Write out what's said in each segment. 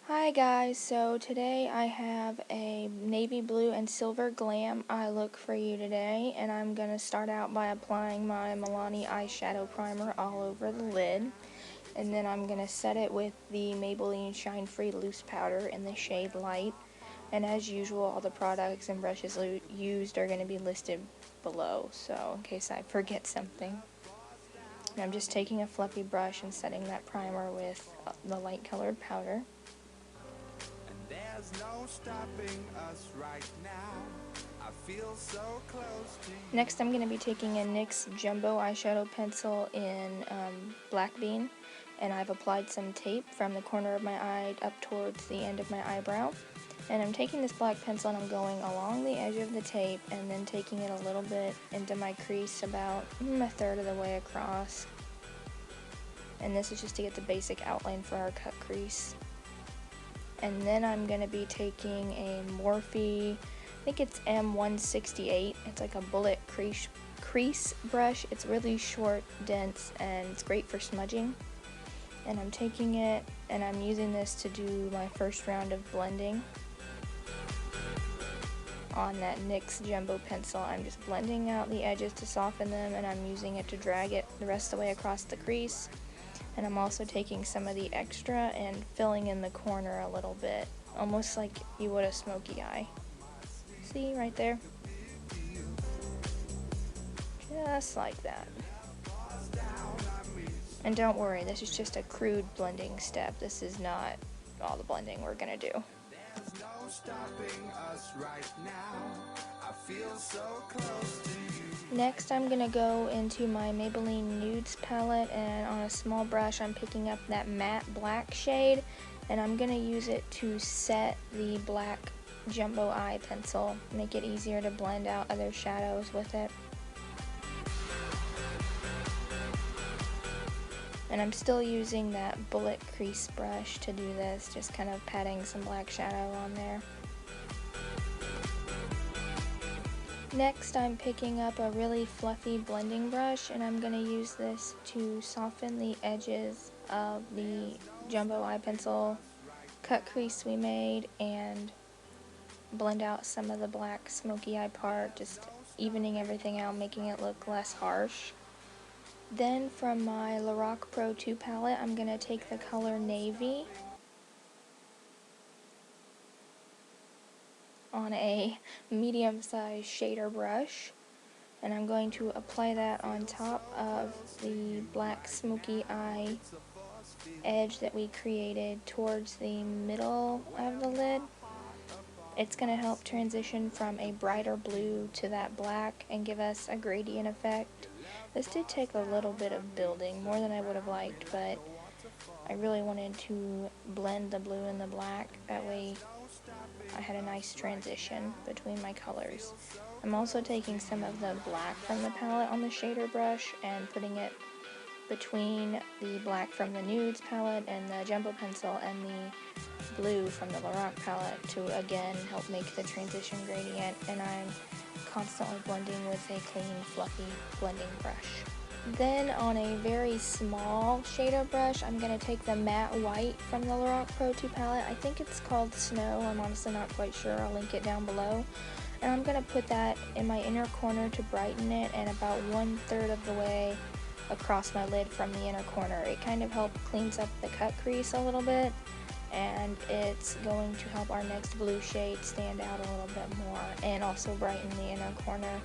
Hi guys, so today I have a navy blue and silver glam eye look for you today, and I'm going to start out by applying my Milani eyeshadow primer all over the lid, and then I'm going to set it with the Maybelline Shine Free Loose Powder in the shade Light, and as usual all the products and brushes used are going to be listed below, so in case I forget something. And I'm just taking a fluffy brush and setting that primer with the light colored powder. There's no stopping us right now. I feel so close to you. Next, I'm going to be taking a NYX Jumbo eyeshadow pencil in Black Bean, and I've applied some tape from the corner of my eye up towards the end of my eyebrow. And I'm taking this black pencil and I'm going along the edge of the tape and then taking it a little bit into my crease, about a third of the way across. And this is just to get the basic outline for our cut crease. And then I'm going to be taking a Morphe, I think it's M168. It's like a bullet crease brush. It's really short, dense, and it's great for smudging. And I'm taking it and I'm using this to do my first round of blending on that NYX Jumbo pencil. I'm just blending out the edges to soften them, and I'm using it to drag it the rest of the way across the crease. And I'm also taking some of the extra and filling in the corner a little bit, almost like you would a smoky eye. See, right there? Just like that. And don't worry, this is just a crude blending step. This is not all the blending we're gonna do. There's no stopping us right now. I feel so close to you. Next, I'm gonna go into my Maybelline Nudes palette, and on a small brush I'm picking up that matte black shade, and I'm gonna use it to set the black jumbo eye pencil, make it easier to blend out other shadows with it. And I'm still using that bullet crease brush to do this, just kind of patting some black shadow on there. Next, I'm picking up a really fluffy blending brush, and I'm going to use this to soften the edges of the jumbo eye pencil cut crease we made and blend out some of the black smoky eye part, just evening everything out, making it look less harsh. Then from my Lorac Pro 2 palette, I'm going to take the color Navy on a medium-sized shader brush, and I'm going to apply that on top of the black smoky eye edge that we created towards the middle of the lid. It's going to help transition from a brighter blue to that black and give us a gradient effect. This did take a little bit of building, more than I would have liked, but I really wanted to blend the blue and the black. That way I had a nice transition between my colors. I'm also taking some of the black from the palette on the shader brush and putting it between the black from the Nudes palette and the Jumbo pencil and the blue from the Lorac palette to again help make the transition gradient, and I'm constantly blending with a clean, fluffy blending brush. Then on a very small shader brush, I'm going to take the matte white from the Lorac Pro 2 palette. I think it's called Snow. I'm honestly not quite sure. I'll link it down below. And I'm going to put that in my inner corner to brighten it, and about 1/3 of the way across my lid from the inner corner. It kind of cleans up the cut crease a little bit, and it's going to help our next blue shade stand out a little bit more and also brighten the inner corner.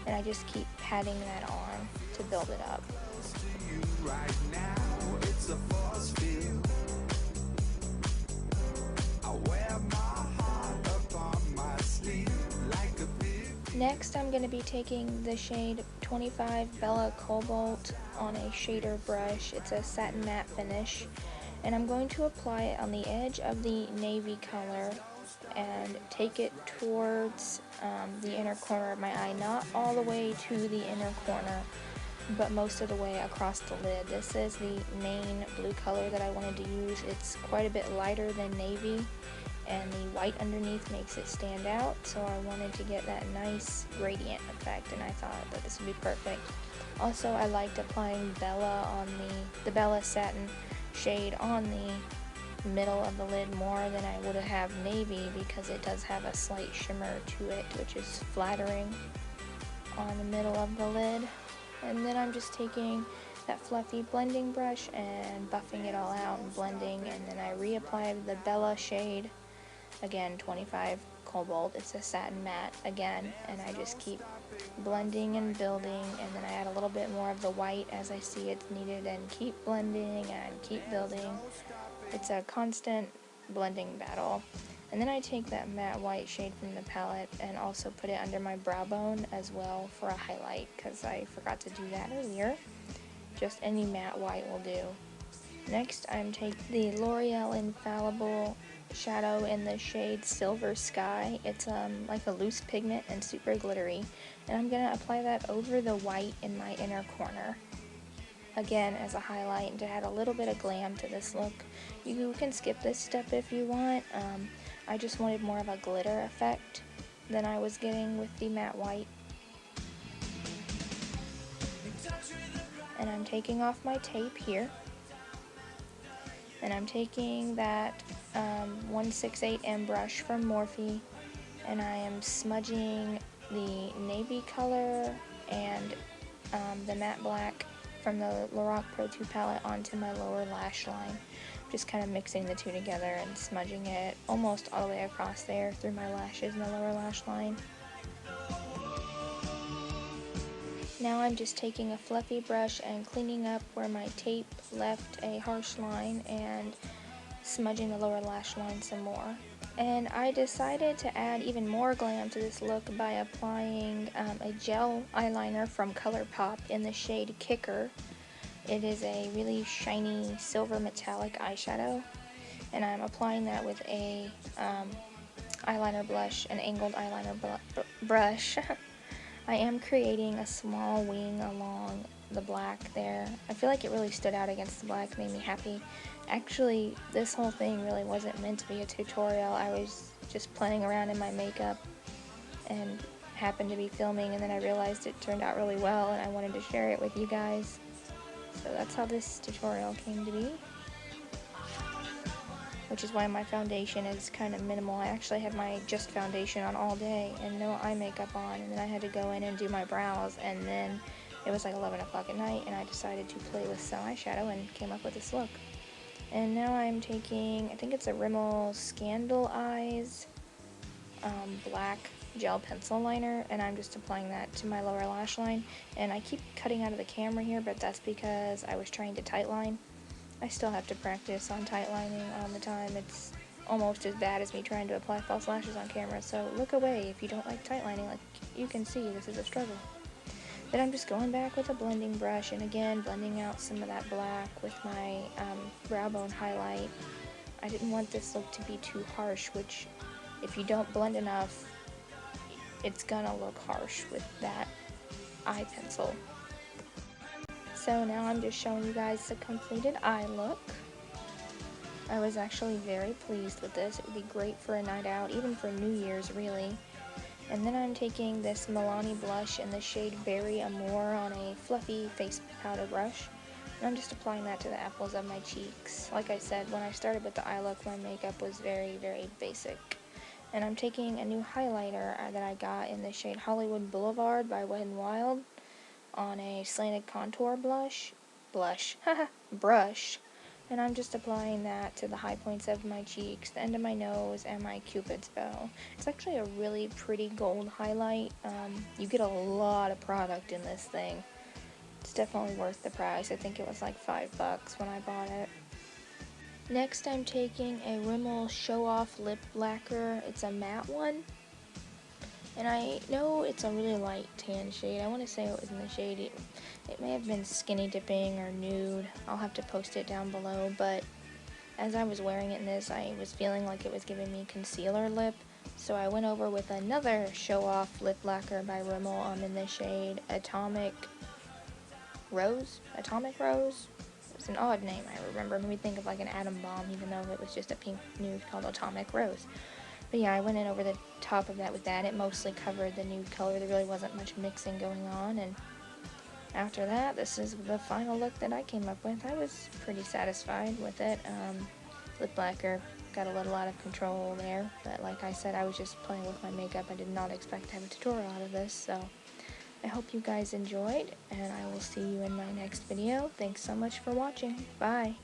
And I just keep patting that on to build it up. Next, I'm going to be taking the shade 25 Bella Cobalt on a shader brush. It's a satin matte finish, and I'm going to apply it on the edge of the navy color and take it towards the inner corner of my eye, not all the way to the inner corner, but most of the way across the lid. This is the main blue color that I wanted to use. It's quite a bit lighter than navy, and the white underneath makes it stand out, so I wanted to get that nice gradient effect, and I thought that this would be perfect. Also, I liked applying Bella on the Bella Satin shade on the middle of the lid more than I would have navy because it does have a slight shimmer to it, which is flattering on the middle of the lid. And then I'm just taking that fluffy blending brush and buffing it all out and blending, and then I reapply the Bella shade, again 25 Cobalt, it's a satin matte again, and I just keep blending and building, and then I add a little bit more of the white as I see it's needed and keep blending and keep building. It's a constant blending battle. And then I take that matte white shade from the palette and also put it under my brow bone as well for a highlight, because I forgot to do that earlier. Just any matte white will do. Next, I'm taking the L'Oreal Infallible shadow in the shade Silver Sky. It's like a loose pigment and super glittery. And I'm going to apply that over the white in my inner corner. Again, as a highlight and to add a little bit of glam to this look. You can skip this step if you want. I just wanted more of a glitter effect than I was getting with the matte white. And I'm taking off my tape here. And I'm taking that 168M brush from Morphe, and I am smudging the navy color and the matte black from the Lorac Pro 2 palette onto my lower lash line. Just kind of mixing the two together and smudging it almost all the way across there through my lashes and the lower lash line. Now I'm just taking a fluffy brush and cleaning up where my tape left a harsh line and smudging the lower lash line some more. And I decided to add even more glam to this look by applying a gel eyeliner from ColourPop in the shade Kicker. It is a really shiny silver metallic eyeshadow, and I'm applying that with a eyeliner blush, an angled eyeliner brush. I am creating a small wing along the black there. I feel like it really stood out against the black, made me happy. Actually, this whole thing really wasn't meant to be a tutorial. I was just playing around in my makeup and happened to be filming, and then I realized it turned out really well and I wanted to share it with you guys. So that's how this tutorial came to be. Which is why my foundation is kind of minimal. I actually had my just foundation on all day and no eye makeup on, and then I had to go in and do my brows, and then it was like 11 o'clock at night and I decided to play with some eyeshadow and came up with this look. And now I'm taking, I think it's a Rimmel Scandal Eyes black gel pencil liner, and I'm just applying that to my lower lash line. And I keep cutting out of the camera here, but that's because I was trying to tightline. I still have to practice on tightlining all the time. It's almost as bad as me trying to apply false lashes on camera, so look away if you don't like tightlining. Like you can see, this is a struggle. Then I'm just going back with a blending brush and again blending out some of that black with my brow bone highlight. I didn't want this look to be too harsh, which if you don't blend enough, it's gonna look harsh with that eye pencil. So now I'm just showing you guys the completed eye look. I was actually very pleased with this. It would be great for a night out, even for New Year's really. And then I'm taking this Milani blush in the shade Berry Amour on a fluffy face powder brush. And I'm just applying that to the apples of my cheeks. Like I said, when I started with the eye look, my makeup was very, very basic. And I'm taking a new highlighter that I got in the shade Hollywood Boulevard by Wet n Wild on a slanted contour brush. And I'm just applying that to the high points of my cheeks, the end of my nose, and my cupid's bow. It's actually a really pretty gold highlight. You get a lot of product in this thing. It's definitely worth the price. I think it was like $5 when I bought it. Next, I'm taking a Rimmel Show Off Lip Lacquer. It's a matte one. And I know it's a really light tan shade. I want to say it was in the shade, it may have been Skinny Dipping or Nude. I'll have to post it down below, but as I was wearing it in this, I was feeling like it was giving me concealer lip. So I went over with another Show Off Lip Lacquer by Rimmel in the shade Atomic Rose? It's an odd name, I remember. It made me think of like an atom bomb, even though it was just a pink nude called Atomic Rose. But yeah, I went in over the top of that with that. It mostly covered the nude color. There really wasn't much mixing going on. And after that, this is the final look that I came up with. I was pretty satisfied with it. lip lacquer got a little out of control there, but like I said, I was just playing with my makeup. I did not expect to have a tutorial out of this, so I hope you guys enjoyed, and I will see you in my next video. Thanks so much for watching. Bye!